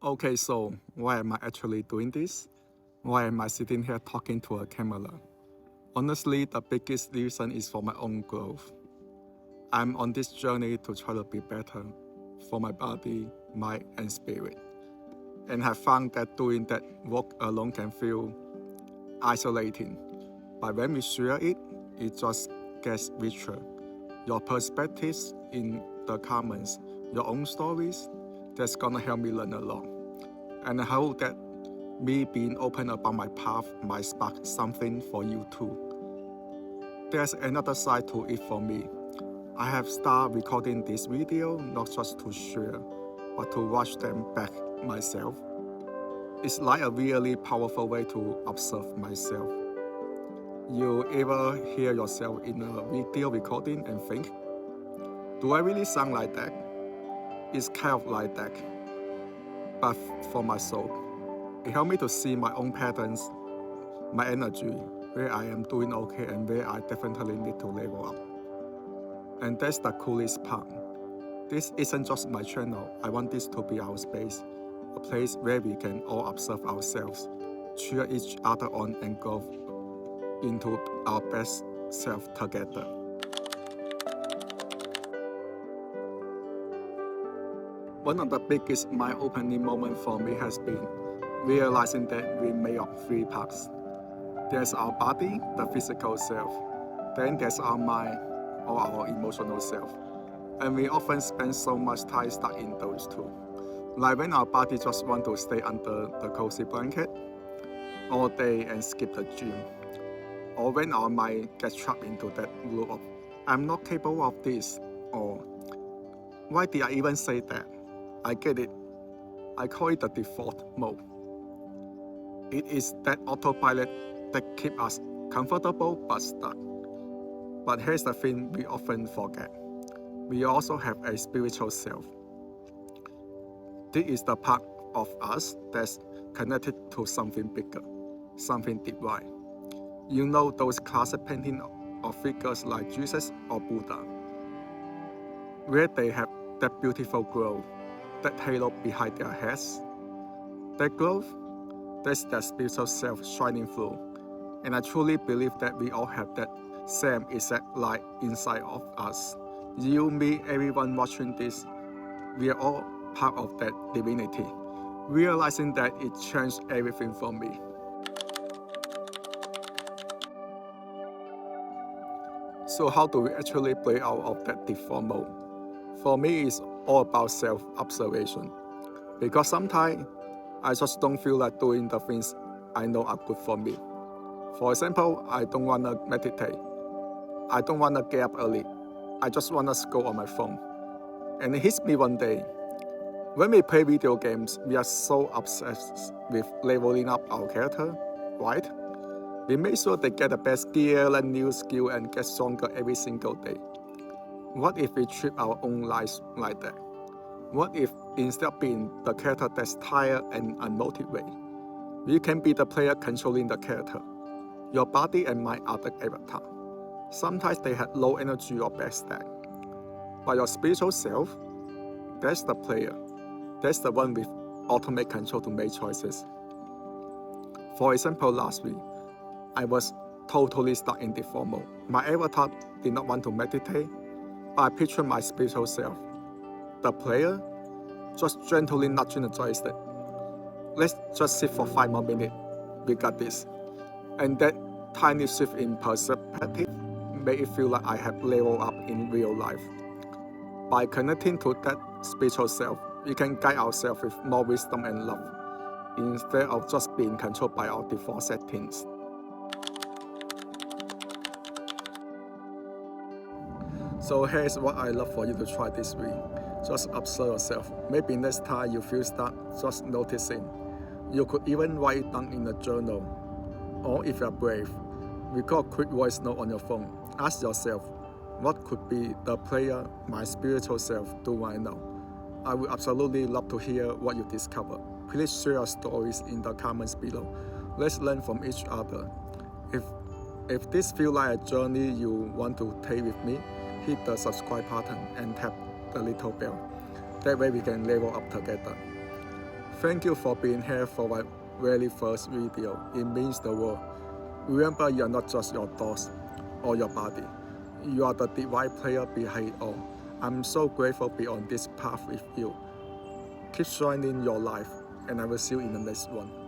Okay, so why am I actually doing this? Why am I sitting here talking to a camera? Honestly, the biggest reason is for my own growth. I'm on this journey to try to be better for my body, mind, and spirit. And have found that doing that work alone can feel isolating. But when we share it, it just gets richer. Your perspectives in the comments, your own stories, that's gonna help me learn a lot. And I hope that me being open about my path might spark something for you too. There's another side to it for me. I have started recording this video not just to share, but to watch them back myself. It's like a really powerful way to observe myself. You ever hear yourself in a video recording and think, do I really sound like that? It's kind of like that, but for my soul. It helped me to see my own patterns, my energy, where I am doing okay and where I definitely need to level up. And that's the coolest part. This isn't just my channel. I want this to be our space, a place where we can all observe ourselves, cheer each other on, and go into our best self together. One of the biggest mind-opening moments for me has been realizing that we made up three parts. There's our body, the physical self. Then there's our mind, or our emotional self. And we often spend so much time stuck in those two. Like when our body just wants to stay under the cozy blanket all day and skip the gym. Or when our mind gets trapped into that loop of, I'm not capable of this, or why did I even say that? I get it. I call it the default mode. It is that autopilot that keeps us comfortable but stuck. But here's the thing we often forget. We also have a spiritual self. This is the part of us that's connected to something bigger, something divine. You know those classic paintings of figures like Jesus or Buddha, where they have that beautiful glow, that halo behind their heads. That glow, that's their spiritual self shining through. And I truly believe that we all have that same exact light inside of us. You, me, everyone watching this, we are all part of that divinity. Realizing that it changed everything for me. So how do we actually play out of that default mode? For me, it's all about self-observation. Because sometimes I just don't feel like doing the things I know are good for me. For example, I don't want to meditate. I don't want to get up early. I just want to scroll on my phone. And it hits me one day. When we play video games, we are so obsessed with leveling up our character, right? We make sure they get the best gear, learn new skill, and get stronger every single day. What if we treat our own lives like that? What if instead of being the character that's tired and unmotivated, we can be the player controlling the character? Your body and mind are the avatar. Sometimes they have low energy or bad stat. But your spiritual self, that's the player. That's the one with ultimate control to make choices. For example, last week, I was totally stuck in default mode. My avatar did not want to meditate, but I pictured my spiritual self. The player, just gently nudging the joystick. Let's just sit for 5 more minutes. We got this. And that tiny shift in perspective made it feel like I have leveled up in real life. By connecting to that spiritual self, we can guide ourselves with more wisdom and love, instead of just being controlled by our default settings. So here's what I love for you to try this week. Just observe yourself. Maybe next time you feel stuck, just noticing. You could even write it down in a journal. Or if you're brave, record a quick voice note on your phone. Ask yourself, what could be the player my spiritual self do right now? I would absolutely love to hear what you discover. Please share your stories in the comments below. Let's learn from each other. If this feels like a journey you want to take with me, hit the subscribe button and tap the little bell. That way we can level up together. Thank you for being here for my very first video. It means the world. Remember, you are not just your thoughts or your body. You are the divine player behind it all. I'm so grateful to be on this path with you. Keep shining your life, and I will see you in the next one.